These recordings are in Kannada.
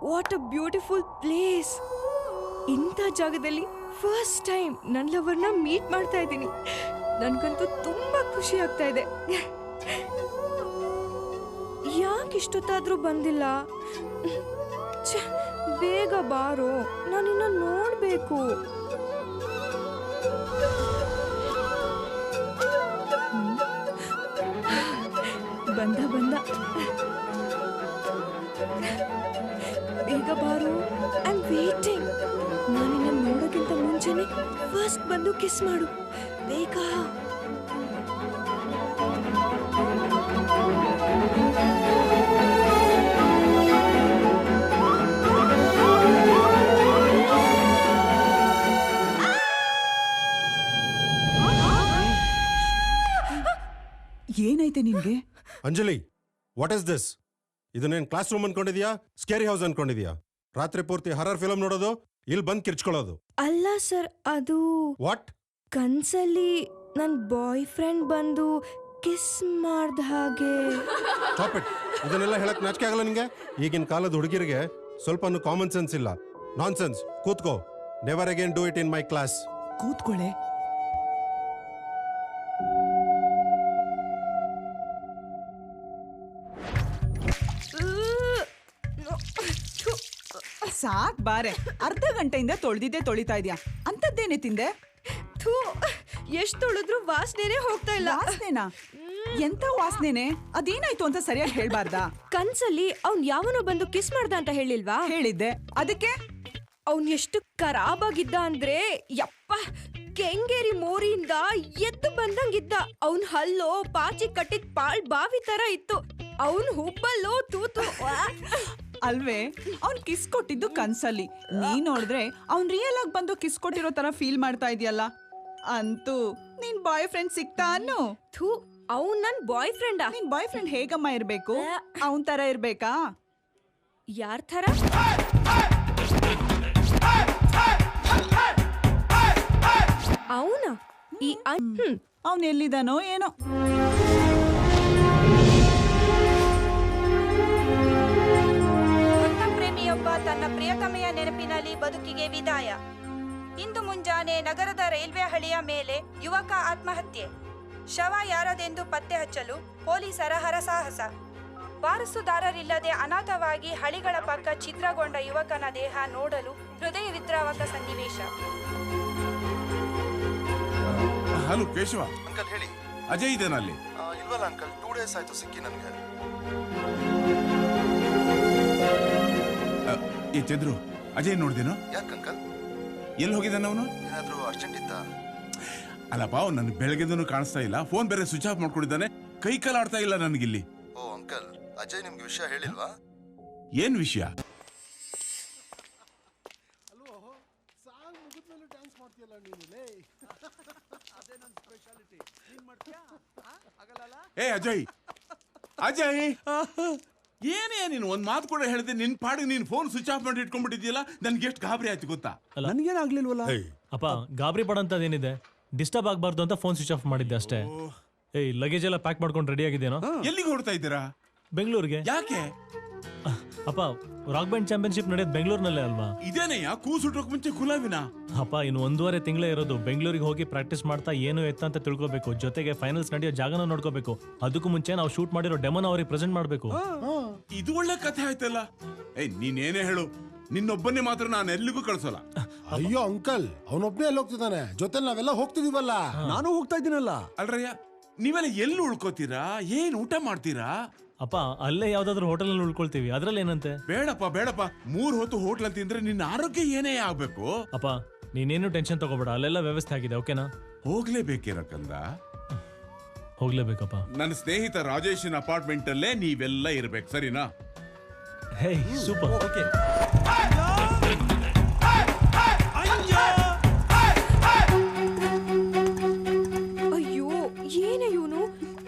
What a beautiful place. ಇಂಥ ಜಾಗದಲ್ಲಿ ಫಸ್ಟ್ ಟೈಮ್ ನನ್ನ ಲವರ್ನ ಮೀಟ್ ಮಾಡ್ತಾ ಇದ್ದೀನಿ. ನನ್ಗಂತೂ ತುಂಬಾ ಖುಷಿ ಆಗ್ತಾ ಇದೆ. ಯಾಕೆ ಇಷ್ಟೊತ್ತಾದ್ರೂ ಬಂದಿಲ್ಲ? ಬೇಗ ಬಾರೋ, ನಾನಿನ್ನ ನೋಡ್ಬೇಕು. ಬಂದ ಬೇಗ ಬಾರೋ, ಐ ಆಮ್ ವೇಟಿಂಗ್. ನಾನಿನ್ನ ನೋಡೋಕ್ಕಿಂತ ಮುಂಚೆನೆ ಫಸ್ಟ್ ಬಂದು ಕಿಸ್ ಮಾಡು ಬೇಗ. ಏನಾಯ್ತೆ ನಿನ್ಗೆ? Anjali, what is this? ಇದನ್ನೇನು ಕ್ಲಾಸ್ ರೂಮ್ ಅನ್ಕೊಂಡಿದ್ಯಾ, ಸ್ಕೇರಿ ಹೌಸ್ ಅನ್ಕೊಂಡಿದ್ಯಾ? ರಾತ್ರಿ ಪೂರ್ತಿ ಹರರ್ ಫಿಲಮ್ ನೋಡೋದು, ಇಲ್ಲಿ ಬಂದ್ ಕಿರ್ಚ್ಕೊಳ್ಳೋದು. ಅಲ್ಲ ಸರ್, ಅದು ವಾಟ್? ಕನ್ಸಲ್ಲಿ ನನ್ ಬಾಯ್ ಫ್ರೆಂಡ್ ಬಂದು ಕಿಸ್ ಮಾಡ್ದ ಹಾಗೆ. Stop it. ಇದನ್ನೆಲ್ಲ ಹೇಳಕ್ ನಾಚಿಕೆ ಆಗಲ್ಲ ನಿಂಗೆ? ಈಗಿನ ಕಾಲದ ಹುಡುಗಿರಿಗೆ ಸ್ವಲ್ಪ ಕಾಮನ್ ಸೆನ್ಸ್ ಇಲ್ಲ. Nonsense. ಕೂತ್ಕೋ. Never again do it in my class. ಕೂತ್ಕೊಳ್ಳೆ. ಸಾಕ್ ಬಾರೆ, ಅರ್ಧ ಗಂಟೆಯಿಂದ ತೊಳಿತಾ ಇದ್ಯಾ. ಅಂತದ್ದೇನೆ ತಿಂದೆ? ಎಷ್ಟ್ ತೊಳೆದ್ರು ವಾಸನೆನೇ ಹೋಗ್ತಾ ಇಲ್ಲ. ವಾಸನೆನಾ? ಎಂತ ವಾಸನೆನೆ? ಅದೇನಾಯ್ತು ಅಂತ ಸರಿಯಾಗಿ ಹೇಳ್ಬಾರ್ದಾ? ಕನ್ಸಲ್ಲಿ ಅವ್ನ್ ಯಾವನೋ ಬಂದು ಕಿಸ್ ಮಾಡ್ದ ಅಂತ ಹೇಳಿಲ್ವಾ? ಹೇಳಿದ್ದೆ. ಅದಕ್ಕೆ ಅವ್ನ್ ಎಷ್ಟು ಖರಾಬಾಗಿದ್ದ ಅಂದ್ರೆ, ಯಪ್ಪ, ಕೆಂಗೇರಿ ಮೋರಿಯಿಂದ ಎದ್ದು ಬಂದಂಗಿದ್ದ. ಅವ್ನ್ ಹಲ್ಲೋ ಪಾಚಿ ಕಟ್ಟಿದ್ ಪಾಳ್ ಬಾವಿ ತರ ಇತ್ತು. ಅವ್ನ್ ಹುಬ್ಬಲ್ಲೋ ತೂತು. ಅಲ್ವೇ, ಅವ್ನ್ ಕಿಸ್ ಕೊಟ್ಟಿದ್ದು ಕನ್ಸಲ್ಲಿ. ನೀ ನೋಡಿದ್ರೆ ಅವ್ನ್ ರಿಯಲ್ ಆಗಿ ಬಂದು ಕಿಸ್ ಕೊಟ್ಟಿರೋ ತರ ಫೀಲ್ ಮಾಡ್ತಾ ಇದೆಯಲ್ಲ. ಅಂತೂ ನಿನ್ ಬಾಯ್ ಫ್ರೆಂಡ್ ಸಿಕ್ತಾ ಅನ್ನು? ಅವ್ನ್ ನನ್ ಬಾಯ್ ಫ್ರೆಂಡಾ? ನಿನ್ ಬಾಯ್ ಫ್ರೆಂಡ್ ಹೇಗಮ್ಮ ಇರ್ಬೇಕು? ಅವನ್ ತರ ಇರ್ಬೇಕಾ? ಯಾರ್ ತರ? ಅವನ ಈ ಅವನ್ ಎಲ್ಲಿದಾನೋ ಏನೋ. ಪ್ರೇಮಿಯೊಬ್ಬ ತನ್ನ ಪ್ರಿಯತಮೆಯ ನೆನಪಿನಲ್ಲಿ ಬದುಕಿಗೆ ವಿದಾಯ. ಇಂದು ಮುಂಜಾನೆ ನಗರದ ರೈಲ್ವೆ ಹಳಿಯ ಮೇಲೆ ಯುವಕ ಆತ್ಮಹತ್ಯೆ. ಶವ ಯಾರದೆಂದು ಪತ್ತೆ ಹಚ್ಚಲು ಪೊಲೀಸರ ಹರಸಾಹಸ. ವಾರಸುದಾರರಿಲ್ಲದೆ ಅನಾಥವಾಗಿ ಹಳಿಗಳ ಪಕ್ಕ ಛಿದ್ರಗೊಂಡ ಯುವಕನ ದೇಹ ನೋಡಲು ಹೃದಯ ವಿದ್ರಾವಕ ಸನ್ನಿವೇಶ. ಹಲೋ ಕೇಶವ. ಅಂಕಲ್ ಹೇಳಿ. ಅಜಯ್ ಇದೇನ ಅಲ್ಲಿ? ಇಲ್ವಲ್ಲ ಅಂಕಲ್, 2 ಡೇಸ್ ಆಯ್ತು ಸಿಕ್ಕಿ ನನಗೆ. ಏ ಚಂದ್ರು, ಅಜಯ್ ನೋಡ್ದೇನೋ? ಯಾಕೆ ಅಂಕಲ್? ಎಲ್ಲಿ ಹೋಗಿದ್ದಾನ ಅವನು? ಏನಾದ್ರೂ ಅರ್ಜೆಂಟ್ ಇತ್ತಾ? ಅಲ್ಲಪ್ಪ, ಅವ್ನು ನನ್ ಬೆಳಗ್ಗೆದೂ ಕಾಣಿಸ್ತಾ ಇಲ್ಲ. ಫೋನ್ ಬೇರೆ ಸ್ವಿಚ್ ಆಫ್ ಮಾಡ್ಕೊಂಡಿದ್ದಾನೆ. ಕೈ ಕಾಲು ಆಡ್ತಾ ಇಲ್ಲ ನನಗಿಲ್ಲಿ. ಓ ಅಂಕಲ್, ಅಜಯ್ ನಿಮ್ಗೆ ವಿಷಯ ಹೇಳಿಲ್ವಾ? ಏನ್ ವಿಷಯ? ಏ ಅಜಯ್, ಅಜಯ್, ಏನೇ ನೀನು ಒಂದ್ ಮಾತು ಕೂಡ ಹೇಳಿದೆ. ನಿನ್ ಪಾಡಿಗೆ ನೀನ್ ಫೋನ್ ಸ್ವಿಚ್ ಆಫ್ ಮಾಡಿ ಇಟ್ಕೊಂಡ್ಬಿಟ್ಟಿದ್ಯಲ್ಲ. ನನ್ಗೆ ಎಷ್ಟು ಗಾಬರಿ ಆಯ್ತು ಗೊತ್ತಾ? ನನ್ಗೇನಾಗ್ಲಿಲ್ವಲ್ಲ. ಅಪ್ಪ, ಗಾಬರಿ ಪಡೋಂತದೇನಿದೆ? ಡಿಸ್ಟರ್ಬ್ ಆಗ್ಬಾರ್ದು ಅಂತ ಫೋನ್ ಸ್ವಿಚ್ ಆಫ್ ಮಾಡಿದ್ದೆ ಅಷ್ಟೇ. ಏಯ್, ಲಗೇಜ್ ಎಲ್ಲ ಪ್ಯಾಕ್ ಮಾಡ್ಕೊಂಡು ರೆಡಿ ಆಗಿದ್ದೇನೋ? ಎಲ್ಲಿಗೆ ಹೊರಡ್ತಾ ಇದ್ದೀರಾ? ಬೆಂಗಳೂರಿಗೆ. ಯಾಕೆ? ಅಪ್ಪ, ರಾಕ್ ಬ್ಯಾಂಡ್ ಚಾಂಪಿಯನ್ಶಿಪ್ ನಡೆಯೋದು ಬೆಂಗಳೂರಿನಲ್ಲೇ ಅಲ್ವಾ? ಇದೇನೆಯ ಕೂಸುಟ್ಟೋಕ್ ಮುಂಚೆ ಕುಲಾವಿನ? ಅಪ್ಪ, ಇನ್ನು 1.5 ತಿಂಗಳೇ ಇರೋದು. ಬೆಂಗಳೂರಿಗೆ ಹೋಗಿ ಪ್ರಾಕ್ಟೀಸ್ ಮಾಡ್ತಾ ಏನು ಎತ್ತ ಅಂತ ತಿಳ್ಕೊಬೇಕು. ಜೊತೆಗೆ ಫೈನಲ್ಸ್ ನಡೆಯೋ ಜಾಗನ ನೋಡ್ಕೋಬೇಕು. ಅದಕ್ಕೂ ಮುಂಚೆ ನಾವು ಶೂಟ್ ಮಾಡಿರೋ ಡೆಮೋನ ಅವ್ರಿಗೆ ಪ್ರೆಸೆಂಟ್ ಮಾಡ್ಬೇಕು. ಇದು ಒಳ್ಳೆ ಕಥೆ ಆಯ್ತಲ್ಲ. ಏಯ್, ನೀನೇನೇ ಹೇಳು, ನಿನ್ನೊಬ್ಬನೇ ಮಾತ್ರ ನಾನು ಎಲ್ಲಿಗೂ ಕಳ್ಸೋಲ್ಲ. ಅಯ್ಯೋ ಅಂಕಲ್, ಅವನೊಬ್ಬನೇ ಎಲ್ಲಿ ಹೋಗ್ತಿದ್ದಾನೆ? ಜೊತೆ ನಾವೆಲ್ಲ ಹೋಗ್ತಿದೀವಲ್ಲ. ನಾನು ಹೋಗ್ತಾ ಇದ್ದೀನಲ್ಲ. ಅಲ್ರಯ್ಯ, ನೀವೆಲ್ಲ ಎಲ್ಲಿ ಉಳ್ಕೋತೀರಾ? ಏನ್ ಊಟ ಮಾಡ್ತೀರಾ? ಅಪ್ಪ, ಅಲ್ಲೇ ಯಾವ್ದಾದ್ರು ಹೋಟೆಲ್ ನಲ್ಲಿ ಉಳ್ಕೊಳ್ತೀವಿ. ಅದ್ರಲ್ಲಿ ಏನಂತೆ? ಬೇಡಪ್ಪ ಬೇಡಪ್ಪ, 3 ಹೊತ್ತು ಹೋಟ್ಲ್ ತಿಂದ್ರೆ ನಿನ್ನ ಆರೋಗ್ಯ ಏನೇ ಆಗ್ಬೇಕು. ಅಪ್ಪ, ನೀನೇನು ಟೆನ್ಷನ್ ತಗೋಬೇಡ. ಅಲ್ಲೆಲ್ಲ ವ್ಯವಸ್ಥೆ ಆಗಿದೆ. ಓಕೆನಾ? ಹೋಗ್ಲೇಬೇಕಿರಕಂದ. ಹೋಗ್ಲೇಬೇಕಪ್ಪ. ನನ್ನ ಸ್ನೇಹಿತ ರಾಜೇಶನ್ ಅಪಾರ್ಟ್ಮೆಂಟ್ ಅಲ್ಲೇ ನೀವೆಲ್ಲ ಇರ್ಬೇಕು, ಸರಿನಾ? ಹೇ, ಸೂಪರ್. ಓಕೆ. ಅಯ್ಯೋ, ಏನೇ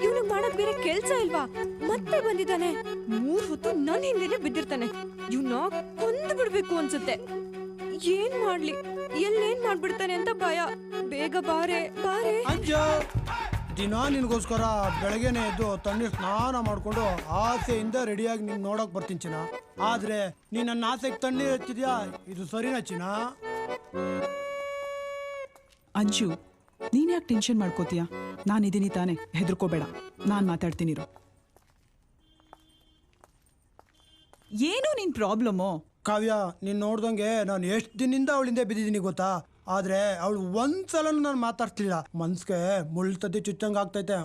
ಇವನು ಮಾಡಕ್ ಬೇರೆ ಕೆಲ್ಸ ಇಲ್ವಾ? ಮತ್ತೆ ಬಂದಿದ್ದಾನೆ. 3 ಹೊತ್ತು ನನ್ನ ಹಿಂದೆನೆ ಬಿದ್ದಿರ್ತಾನೆ. ಇವ್ನ ಕೊಂದು ಬಿಡ್ಬೇಕು ಅನ್ಸುತ್ತೆ. ಏನ್ ಮಾಡ್ಲಿ, ಎಲ್ಲೇನ್ ಮಾಡ್ಬಿಡ್ತಾನೆ ಅಂತ ಭಯ. ಬೇಗ ಬಾರೆ ಬಾರೆ. ದಿನ ನಿನ್ಗೋಸ್ಕರ ಬೆಳಗ್ಗೆನೆ ಎದ್ದು ತಣ್ಣೀರ್ ಸ್ನಾನ ಮಾಡ್ಕೊಂಡು ಆಸೆಯಿಂದ ರೆಡಿಯಾಗಿ ನೀನ್ ನೋಡಕ್ ಬರ್ತೀನಿ ಚಿನ್ನ. ಆದ್ರೆ ನೀನ್ ನನ್ನ ಆಸೆಗೆ ತಣ್ಣೀರ್ ಹಚ್ಚಿದ್ಯಾ, ಇದು ಸರಿನಾ ಚಿನ್ನ? ಅಂಜು, ನೀನ್ ಯಾಕೆ ಟೆನ್ಷನ್ ಮಾಡ್ಕೋತೀಯ? ನಾನಿದ್ದೀನಿ ತಾನೆ, ಹೆದರ್ಕೋಬೇಡ, ನಾನ್ ಮಾತಾಡ್ತೀನಿರು. ಏನು ನಿನ್ ಪ್ರಾಬ್ಲಮ್ಮು? ಕಾವ್ಯ, ನೀನ್ ನೋಡ್ದಂಗೆ ನಾನು ಎಷ್ಟು ದಿನದಿಂದ ಅವಳಿಂದ ಬಿದ್ದಿದ್ದೀನಿ ಗೊತ್ತಾ? ಆದ್ರೆ ಅವಳು ಒಂದ್ಸಲ ನಾನು ಮಾತಾಡ್ತಿಲ್ಲ, ಮನ್ಸ್ಗೆ ಮುಳ್ತದ್ದಿ ಚುಚ್ಚಂಗ್ ಆಗ್ತೈತೆ.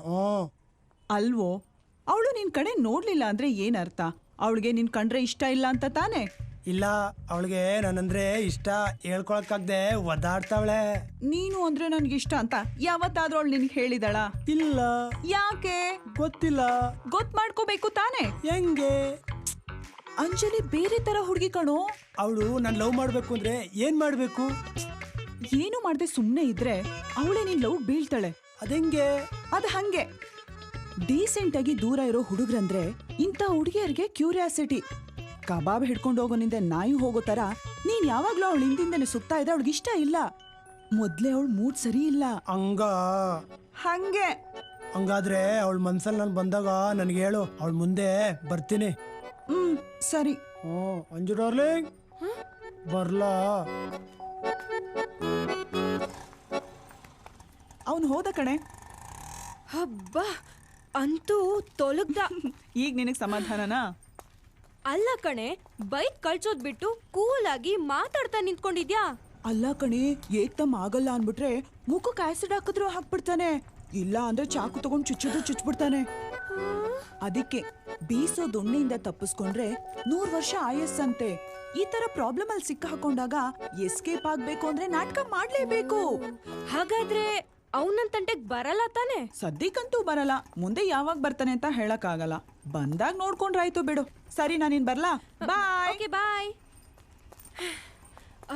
ಅಲ್ವೋ, ಅವಳು ನಿನ್ ಕಡೆ ನೋಡ್ಲಿಲ್ಲ ಅಂದ್ರೆ ಏನ್ ಅರ್ಥ? ಅವಳಿಗೆ ನಿನ್ ಕಂಡ್ರೆ ಇಷ್ಟ ಇಲ್ಲ ಅಂತ ತಾನೆ? ಇಲ್ಲ, ಅವಳಿಗೆ ನನ್ನಂದ್ರೆ ಇಷ್ಟ ಹೇಳ್ಕೊಳಕ್ಕಾಗ್ದೆ ಒದ್ದಾಡ್ತಾವಳೆ. ನೀನು ಅಂದ್ರೆ ನನ್ಗೆ ಇಷ್ಟ ಅಂತ ಯಾವತ್ತಾದ್ರೂ ಅವಳು ನಿನ್ಗೆ ಹೇಳಿದಳ? ಇಲ್ಲ. ಯಾಕೆ? ಗೊತ್ತಿಲ್ಲ. ಗೊತ್ ಮಾಡ್ಕೋಬೇಕು ತಾನೆ. ಹೆಂಗೆ? ಅಂಜಲಿ ಬೇರೆ ತರ ಹುಡುಗಿ ಕಣೋ. ಅವಳು ನಾನು ಲವ್ ಮಾಡ್ಬೇಕು ಅಂದ್ರೆ ಏನ್ ಮಾಡ್ಬೇಕು? ಏನು ಮಾಡ್ದೆ ಸುಮ್ನೆ ಇದ್ರೆ ಅವಳೇ ನಿನ್ ಲವ್ ಬೀಳ್ತಾಳೆ. ಅದೆಂಗೆ? ಅದ್ ಹಂಗೆ. ಡೀಸೆಂಟ್ ಆಗಿ ದೂರ ಇರೋ ಹುಡುಗ್ರಂದ್ರೆ ಇಂಥ ಹುಡುಗಿಯರಿಗೆ ಕ್ಯೂರಿಯಾಸಿಟಿ. ಕಬಾಬ್ ಹಿಡ್ಕೊಂಡು ಹೋಗೋನಿಂದ ನಾಯಿ ಹೋಗೋ ತರ ನೀನ್ ಯಾವಾಗ್ಲೂ ಅವಳ ಹಿಂದಿಂದನೆ ಸುತ್ತಾ ಇದ್ರೆ ಅವಳಿಗೆ ಇಷ್ಟ ಇಲ್ಲ. ಮೊದ್ಲೇ ಅವಳ ಮೂಡ್ ಸರಿ ಇಲ್ಲ. ಹಂಗೆ. ಹಂಗಾದ್ರೆ ಅವಳ ಮನ್ಸಲ್ಲಿ ನಾನು ಬಂದಾಗ ನನ್ಗೆ ಹೇಳು, ಅವಳ ಮುಂದೆ ಬರ್ತೀನಿ. ಸರಿ. ಅಂಜು ಡಾರ್ಲಿಂಗ್, ಬರ್ಲಾ? ಅವನು ಹೋದ ಕಣೆ. ಹಬ್ಬ, ಅಂತೂ ತೊಲಗ್ದ. ಈಗ ನಿನಗ್ ಸಮಾಧಾನನಾ? ಅಲ್ಲ ಕಣೆ, ಬೈಕ್ ಕಳ್ಸೋದ್ ಬಿಟ್ಟು ಕೂಲ್ ಆಗಿ ಮಾತಾಡ್ತಾ ನಿಂತ್ಕೊಂಡಿದ್ಯಾ? ಅಲ್ಲ ಕಣೆ, ಏಕ್ದಮ್ ಆಗಲ್ಲ ಅನ್ಬಿಟ್ರೆ ಮುಖಕ್ಕೆ ಆಸಿಡ್ ಹಾಕಿದ್ರು ಹಾಕ್ಬಿಡ್ತಾನೆ, ಇಲ್ಲ ಅಂದ್ರೆ ಚಾಕು ತಗೊಂಡ್ ಚುಚ್ಚಿದ್ರು ಚುಚ್ಬಿಡ್ತಾನೆ. ಅದಕ್ಕೆ ಬೀಸೋ ದೊಣ್ಣೆಯಿಂದ ತಪ್ಪಿಸ್ಕೊಂಡ್ರೆ 100 ವರ್ಷ ಆಯಸ್ಸಂತೆ. ಈ ತರ ಪ್ರಾಬ್ಲಮ್ ಅಲ್ಲಿ ಸಿಕ್ಕ ಹಾಕೊಂಡಾಗ ಎಸ್ಕೇಪ್ ಆಗ್ಬೇಕು ಅಂದ್ರೆ ನಾಟಕ ಮಾಡ್ಲೇಬೇಕು. ಹಾಗಾದ್ರೆ ಅವನನ್ ತಂಟೆಗ್ ಬರಲ್ಲ ತಾನೆ? ಸದ್ಯಕ್ಕಂತೂ ಬರಲ್ಲ, ಮುಂದೆ ಯಾವಾಗ ಬರ್ತಾನೆ ಅಂತ ಹೇಳಕ್ ಆಗಲ್ಲ. ಬಂದಾಗ ನೋಡ್ಕೊಂಡ್ರಾಯ್ತು ಬಿಡು. ಸರಿ, ನಾನಿನ್ ಬರ್ಲಾ? ಬಾಯ್. ಓಕೆ, ಬಾಯ್.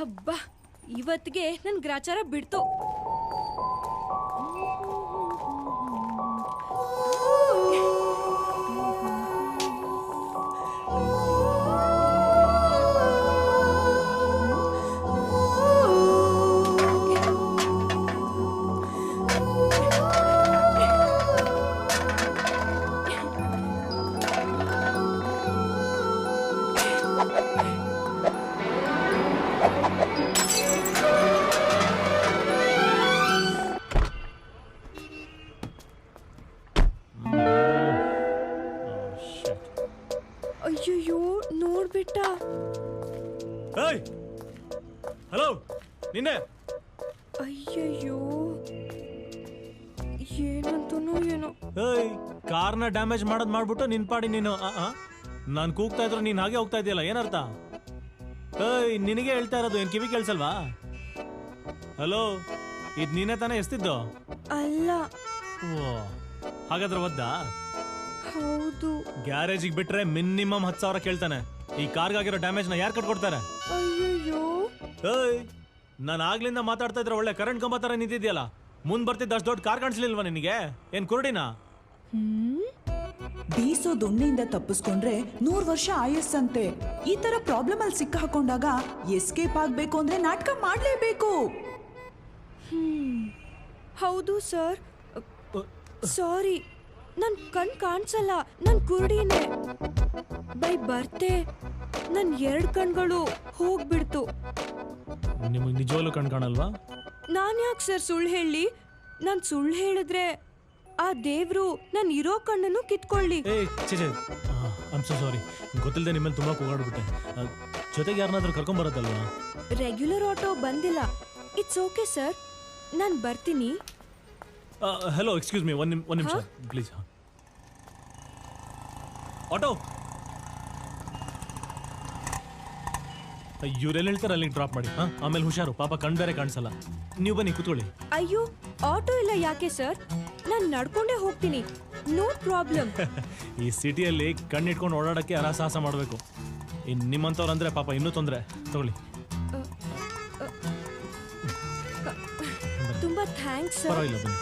ಅಬ್ಬಾ, ಇವತ್ತಿಗೆ ನನ್ ಗ್ರಾಚಾರ ಬಿಡ್ತು. ಅಯ್ಯಯ್ಯೋ, ನೋಡ್ಬಿಟ್ಟ. ಹಲೋ, ನಿನ್ನೆ. ಅಯ್ಯಯ್ಯೋ, ಏನಂತನೋ ಏನೋ. ಕಾರ್ನ ಡ್ಯಾಮೇಜ್ ಮಾಡೋದ್ ಮಾಡ್ಬಿಟ್ಟು ನಿನ್ ಪಾಡಿ ನೀನು ನಾನ್ ಕೂಗ್ತಾ ಇದ್ರು ನೀನ್ ಹಾಗೆ ಹೋಗ್ತಾ ಇದೆಯಲ್ಲ, ಏನರ್ಥ? ನಿನಗೆ ಹೇಳ್ತಾ ಇರೋದು, ಏನ್ ಕಿವಿ ಕೇಳ್ಸಲ್ವಾ? ಹಲೋ, ಇದ್ ನೀನೇ ತಾನೇ ಎಸ್ತಿದ್ದು? ಅಲ್ಲ. ಓ, ಹಾಗಾದ್ರೆ ಒದ್ದಾ? ಹೌದು. ಗ್ಯಾರೇಜಿಗೆ ಬಿಟ್ರೆ ಮಿನಿಮಮ್ 10,000 ಕೇಳ್ತಾನೆ. ಈ ಕಾರ್ಗಾಗಿರೋ ಡ್ಯಾಮೇಜ್ ನ ಯಾರು ಕಟ್ಕೊಡ್ತಾರೆ? ಅಯ್ಯಯ್ಯೋ, ನಾನು ಆಗ್ಲಿಂದ ಮಾತಾಡ್ತಾ ಇದ್ರೆ ಒಳ್ಳೆ ಕರೆಂಟ್ ಕಂಬ ತರ ನಿಂತಿದ್ಯಲ್ಲ, ಮುಂದ್ ಬರ್ತಿದ್ದ ಅಷ್ಟು ದೊಡ್ಡ ಕಾರ್ ಕಾಣಿಸ್ಲಿಲ್ವಾ ನಿನಗೆ? ಏನ್ ಕುರುಡಿನಾ? ಬೀಸೋ ದೊಣ್ಣೆಯಿಂದ ತಪ್ಪಿಸ್ಕೊಂಡ್ರೆ 100 ವರ್ಷ ಆಯಸ್ಸಂತೆ. ಈ ತರ ಪ್ರಾಬ್ಲಮ್ ಅಲ್ಲಿ ಸಿಕ್ಕ ಹಾಕೊಂಡಾಗ ಎಸ್ಕೇಪ್ ಆಗ್ಬೇಕು ಅಂದ್ರೆ ನಾಟಕ ಮಾಡ್ಲೇಬೇಕು. ಹೌದು ಸರ್, ಸಾರಿ, ನನ್ ಕಣ್ ಕಾಣಿಸಲ್ಲ, ನನ್ ಕುರುಡಿನೇ. ಬೈ ಬರ್ತೆ ನನ್ 2 ಕಣ್ಗಳು ಹೋಗ್ಬಿಡ್ತು. ನಿಮಗೆ ನಿಜವಾಗ್ಲೂ ಕಣ್ ಕಾಣಲ್ವಾ? ನಾನ್ ಯಾಕೆ ಸರ್ ಸುಳ್ಳು ಹೇಳಿ? ನಾನ್ ಸುಳ್ಳು ಹೇಳಿದ್ರೆ ಆ ದೇವ್ರು ನನ್ ಇರೋ ಕಣ್ಣನ್ನು ಕಿತ್ಕೊಳ್ಳಿ. ಐಮ್ ಸೋ ಸಾರಿ, ಗೊತ್ತಿಲ್ಲದೆ ನಿಮ್ಮಲ್ಲಿ ತುಂಬಾ ಕೂಗಾಡ್ಬಿಟ್ಟೆ. ಜೊತೆಗೆ ಯಾರನ್ನಾದ್ರೂ ಕರ್ಕೊಂಡ್ ಬರೋದಲ್ವಾ? ರೆಗ್ಯುಲರ್ ಆಟೋ ಬಂದಿಲ್ಲ. ಇಟ್ಸ್ ಓಕೆ ಸರ್, ನಾನ್ ಬರ್ತೀನಿ. ಹಲೋ, ಎಕ್ಸ್ಕ್ಯೂಸ್ ಮೀ, ಒಂದ್ ನಿಮಿಷ ಪ್ಲೀಸ್. ಆಟೋ ಇವ್ರೆಲ್ಲ ಹೇಳ್ತಾರೆ ಅಲ್ಲಿ ಡ್ರಾಪ್ ಮಾಡಿ. ಆಮೇಲೆ ಹುಷಾರು, ಪಾಪ ಕಣ್ ಬೇರೆ ಕಾಣಿಸಲ್ಲ. ನೀವು ಬನ್ನಿ, ಕೂತ್ಕೊಳ್ಳಿ. ಅಯ್ಯೋ, ಆಟೋ ಇಲ್ಲ ಯಾಕೆ ಸರ್? ನಾನ್ ನಡ್ಕೊಂಡೇ ಹೋಗ್ತೀನಿ, ನೋ ಪ್ರಾಬ್ಲಮ್. ಈ ಸಿಟಿಯಲ್ಲಿ ಕಣ್ಣಿಟ್ಕೊಂಡು ಓಡಾಡಕ್ಕೆ ಅರಸಾಹಸ ಮಾಡಬೇಕು. ಇನ್ನು ನಿಮ್ಮಂಥವ್ರು ಅಂದ್ರೆ ಪಾಪ ಇನ್ನೂ ತೊಂದರೆ. ತಗೊಳ್ಳಿ. ತುಂಬಾ ಥ್ಯಾಂಕ್ಸ್ ಸರ್. ಪರವಾಗಿಲ್ಲ, ಬನ್ನಿ.